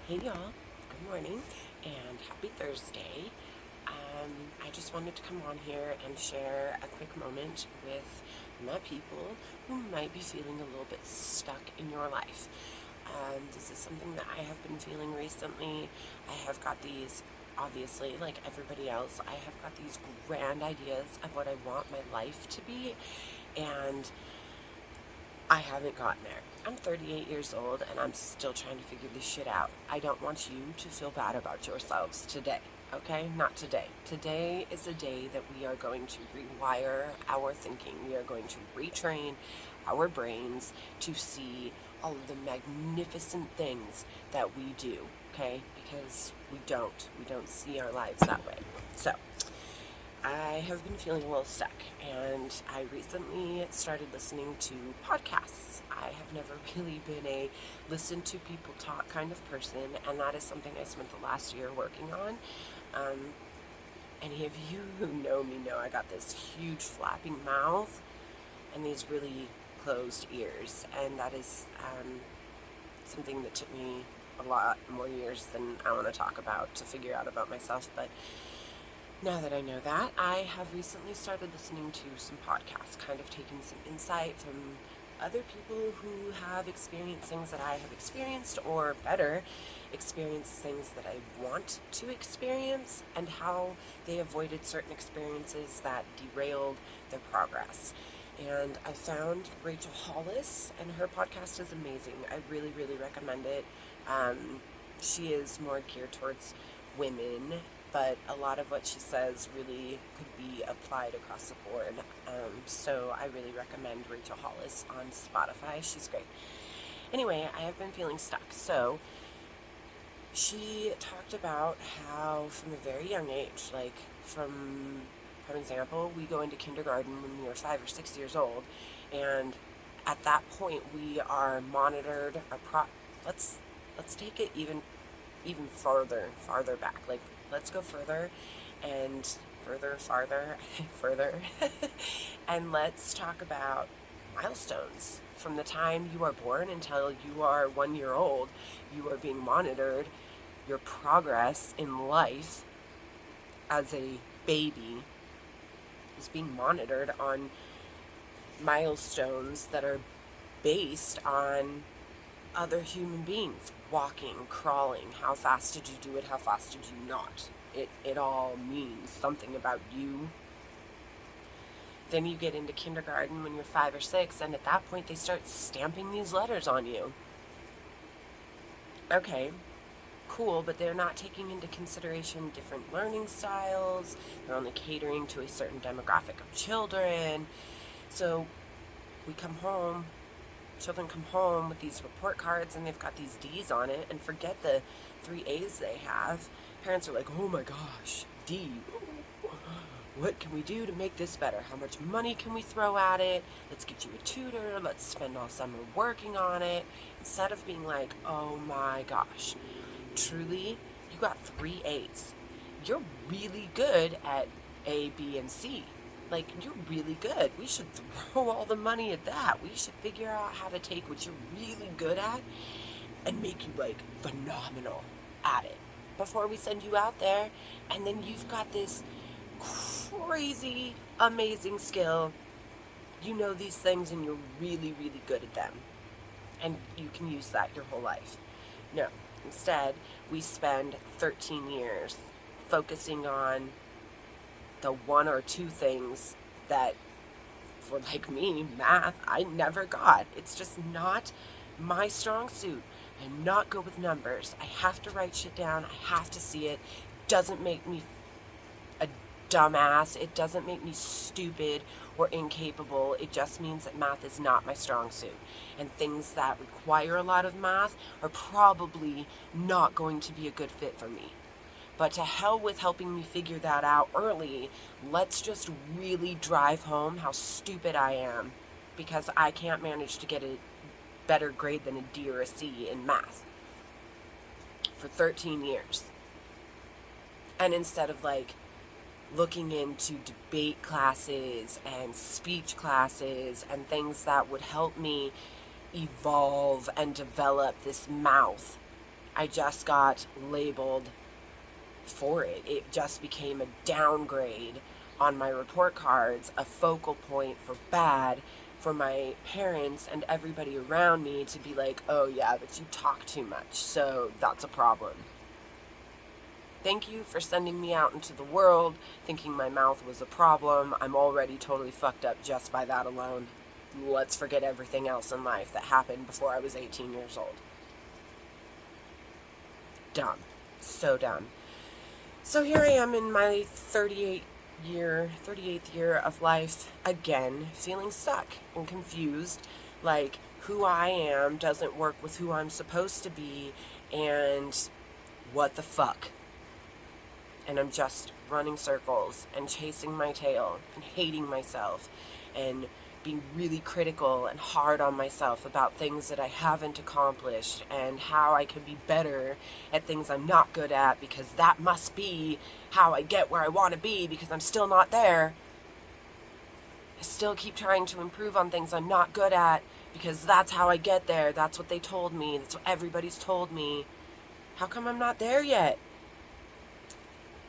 Hey y'all, good morning and happy Thursday. I just wanted to come on here and share a quick moment with my people who might be feeling a little bit stuck in your life. This is something that I have been feeling recently. I have got these, obviously, like everybody else, I have got these grand ideas of what I want my life to be, and I haven't gotten there. I'm 38 years old and I'm still trying to figure this shit out. I don't want you to feel bad about yourselves today, okay? Not today. Today is a day that we are going to rewire our thinking. We are going to retrain our brains to see all of the magnificent things that we do, okay? Because we don't see our lives that way. So, I have been feeling a little stuck, and I recently started listening to podcasts. I have never really been a listen to people talk kind of person, and that is something I spent the last year working on. Um, Any of you who know me know I got this huge flapping mouth and these really closed ears, and that is something that took me a lot more years than I want to talk about to figure out about myself, but now that I know that, I have recently started listening to some podcasts, kind of taking some insight from other people who have experienced things that I have experienced, or better, experienced things that I want to experience, and how they avoided certain experiences that derailed their progress. And I found Rachel Hollis, and her podcast is amazing. I really, really recommend it. She is more geared towards women, but a lot of what she says really could be applied across the board. So I really recommend Rachel Hollis on Spotify. She's great. Anyway, I have been feeling stuck. So she talked about how from a very young age, like for example, we go into kindergarten when we are 5 or 6 years old, and at that point we are monitored. Let's take it even farther back. Like, let's go further and farther, further, and let's talk about milestones. From the time you are born until you are 1 year old, you are being monitored. Your progress in life as a baby is being monitored on milestones that are based on other human beings. Walking, crawling, how fast did you do it, how fast did you not? It all means something about you. Then you get into kindergarten when you're 5 or 6, and at that point they start stamping these letters on you. Okay, cool, but they're not taking into consideration different learning styles. They're only catering to a certain demographic of children. So we come home, children come home with these report cards and they've got these D's on it, and forget the 3 A's they have. Parents are like, oh my gosh, D. What can we do to make this better? How much money can we throw at it? Let's get you a tutor. Let's spend all summer working on it. Instead of being like, oh my gosh, truly, you got 3 A's. You're really good at A, B, and C. Like, you're really good. We should throw all the money at that. We should figure out how to take what you're really good at and make you, like, phenomenal at it before we send you out there. And then you've got this crazy, amazing skill. You know these things and you're really, really good at them. And you can use that your whole life. No. Instead, we spend 13 years focusing on the one or two things that, for like me, math, I never got. It's just not my strong suit. I'm not good with numbers. I have to write shit down. I have to see it. Doesn't make me a dumbass. It doesn't make me stupid or incapable. It just means that math is not my strong suit. And things that require a lot of math are probably not going to be a good fit for me. But to hell with helping me figure that out early. Let's just really drive home how stupid I am because I can't manage to get a better grade than a D or a C in math for 13 years. And instead of like looking into debate classes and speech classes and things that would help me evolve and develop this mouth I just got labeled for it. It just became a downgrade on my report cards, a focal point for bad for my parents and everybody around me to be like, oh yeah, but you talk too much, so that's a problem. Thank you for sending me out into the world thinking my mouth was a problem. I'm already totally fucked up just by that alone. Let's forget everything else in life that happened before I was 18 years old. Dumb. So dumb. So here I am in my 38th year of life, again, feeling stuck and confused, like who I am doesn't work with who I'm supposed to be, and what the fuck. And I'm just running circles and chasing my tail and hating myself and being really critical and hard on myself about things that I haven't accomplished and how I could be better at things I'm not good at, because that must be how I get where I want to be, because I'm still not there. I still keep trying to improve on things I'm not good at because that's how I get there. That's what they told me. That's what everybody's told me. How come I'm not there yet?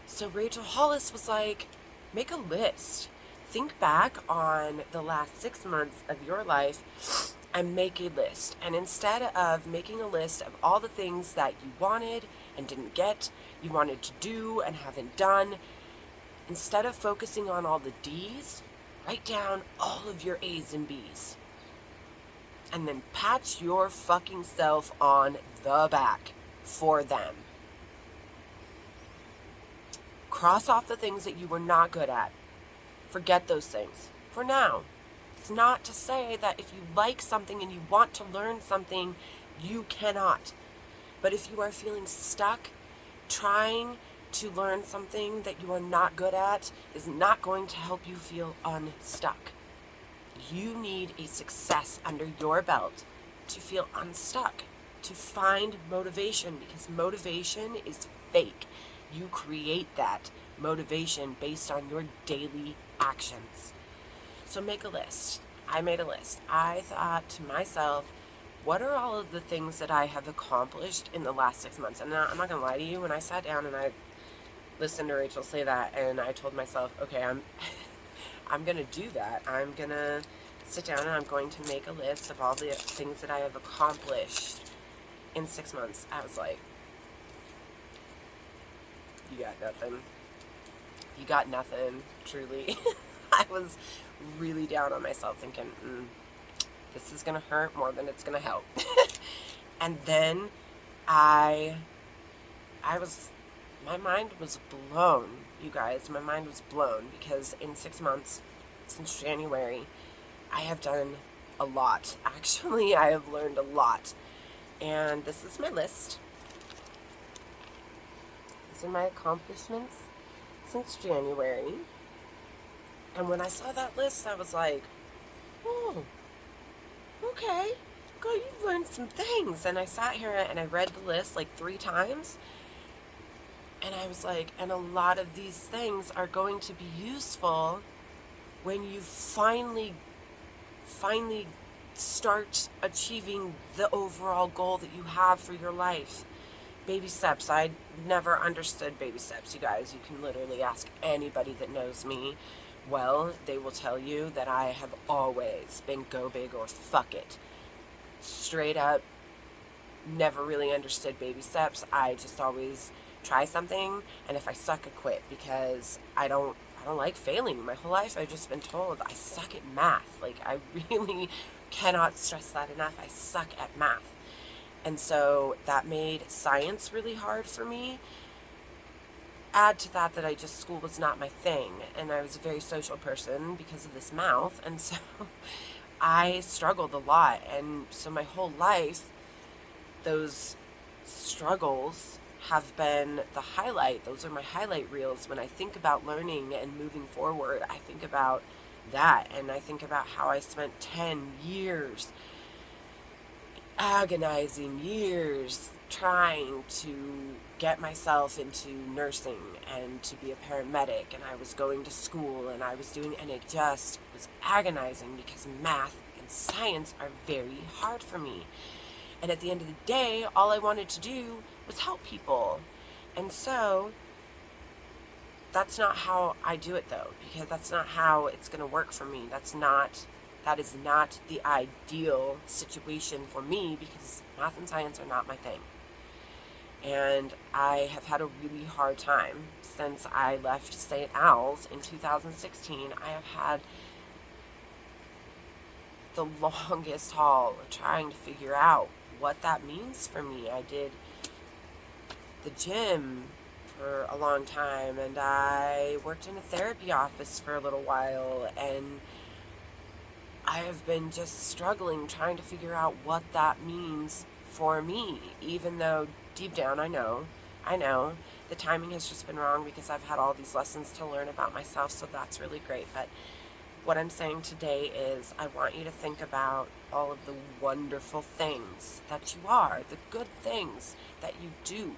So Rachel Hollis was like, make a list. Think back on the last 6 months of your life and make a list. And instead of making a list of all the things that you wanted and didn't get, you wanted to do and haven't done, instead of focusing on all the D's, write down all of your A's and B's. And then pat your fucking self on the back for them. Cross off the things that you were not good at. Forget those things for now. It's not to say that if you like something and you want to learn something, you cannot. But if you are feeling stuck, trying to learn something that you are not good at is not going to help you feel unstuck. You need a success under your belt to feel unstuck, to find motivation, because motivation is fake. You create that motivation based on your daily actions. So make a list. I made a list. I thought to myself, what are all of the things that I have accomplished in the last 6 months? And I'm not going to lie to you, when I sat down and I listened to Rachel say that, and I told myself, okay, I'm going to do that. I'm going to sit down and I'm going to make a list of all the things that I have accomplished in 6 months. I was like, you got nothing. You got nothing, truly. I was really down on myself thinking, this is going to hurt more than it's going to help. And then my mind was blown, you guys. My mind was blown because in 6 months, since January, I have done a lot. Actually, I have learned a lot. And this is my list. These are my accomplishments since January. And when I saw that list, I was like, oh, okay, girl, you've learned some things. And I sat here and I read the list like 3 times. And I was like, and a lot of these things are going to be useful when you finally start achieving the overall goal that you have for your life. Baby steps. I never understood baby steps, you guys. You can literally ask anybody that knows me. Well, they will tell you that I have always been go big or fuck it. Straight up, never really understood baby steps. I just always try something, and if I suck, I quit, because I don't like failing. My whole life I've just been told I suck at math. Like, I really cannot stress that enough. I suck at math. And so that made science really hard for me. Add to that school was not my thing, and I was a very social person because of this mouth, and so I struggled a lot. And so my whole life, those struggles have been the highlight. Those are my highlight reels. When I think about learning and moving forward, I think about that, and I think about how I spent 10 years, agonizing years, trying to get myself into nursing and to be a paramedic, and I was going to school and I was doing, and it just was agonizing because math and science are very hard for me. And at the end of the day, all I wanted to do was help people. And so that's not how I do it, though, because that's not how it's going to work for me. That is not the ideal situation for me, because math and science are not my thing. And I have had a really hard time since I left St. Al's in 2016. I have had the longest haul of trying to figure out what that means for me. I did the gym for a long time, and I worked in a therapy office for a little while, and I have been just struggling trying to figure out what that means for me, even though deep down I know the timing has just been wrong, because I've had all these lessons to learn about myself, so that's really great. But what I'm saying today is I want you to think about all of the wonderful things that you are, the good things that you do,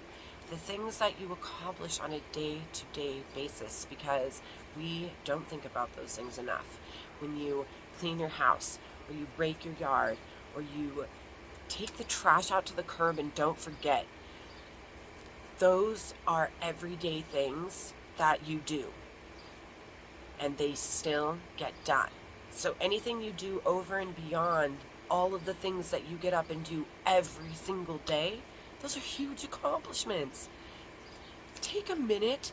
the things that you accomplish on a day-to-day basis, because we don't think about those things enough. When you clean your house, or you rake your yard, or you take the trash out to the curb and don't forget, those are everyday things that you do, and they still get done. So anything you do over and beyond all of the things that you get up and do every single day, those are huge accomplishments. Take a minute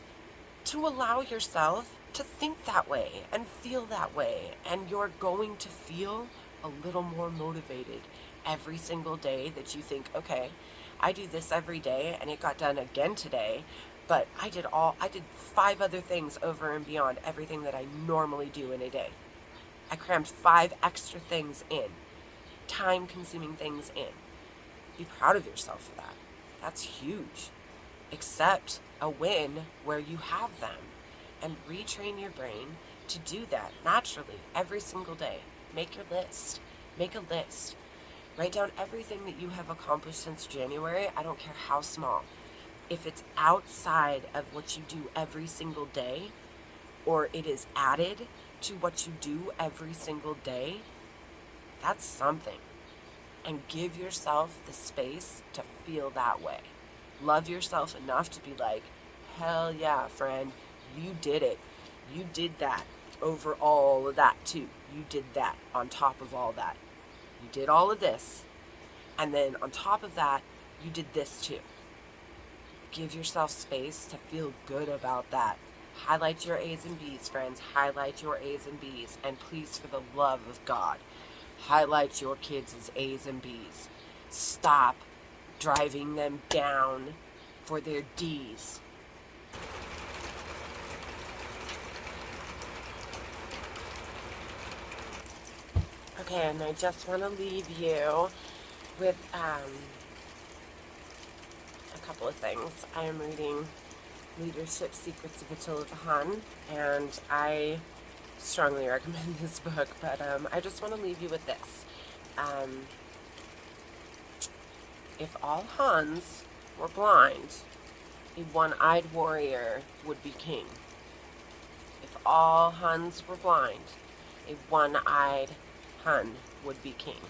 to allow yourself to think that way and feel that way, and you're going to feel a little more motivated every single day that you think, okay, I do this every day and it got done again today, but I did 5 other things over and beyond everything that I normally do in a day. I crammed 5 extra things in, time-consuming things in. Be proud of yourself for that. That's huge. Accept a win where you have them, and retrain your brain to do that naturally every single day. Make your list. Make a list. Write down everything that you have accomplished since January. I don't care how small. If it's outside of what you do every single day, or it is added to what you do every single day, that's something. And give yourself the space to feel that way. Love yourself enough to be like, hell yeah, friend, you did it. You did that over all of that too. You did that on top of all that. You did all of this, and then on top of that, you did this too. Give yourself space to feel good about that. Highlight your A's and B's, friends. Highlight your A's and B's. And please, for the love of God, highlight your kids' A's and B's. Stop driving them down for their D's. Okay, and I just want to leave you with a couple of things. I am reading Leadership Secrets of Attila, and I strongly recommend this book, but I just want to leave you with this. If all Huns were blind, a one-eyed warrior would be king. If all Huns were blind, a one-eyed Hun would be king.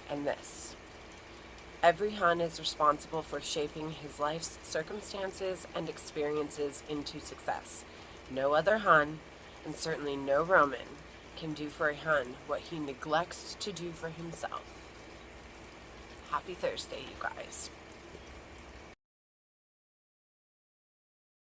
And this: every Hun is responsible for shaping his life's circumstances and experiences into success. No other Hun, and certainly no Roman, can do for a Hun what he neglects to do for himself. Happy Thursday, you guys.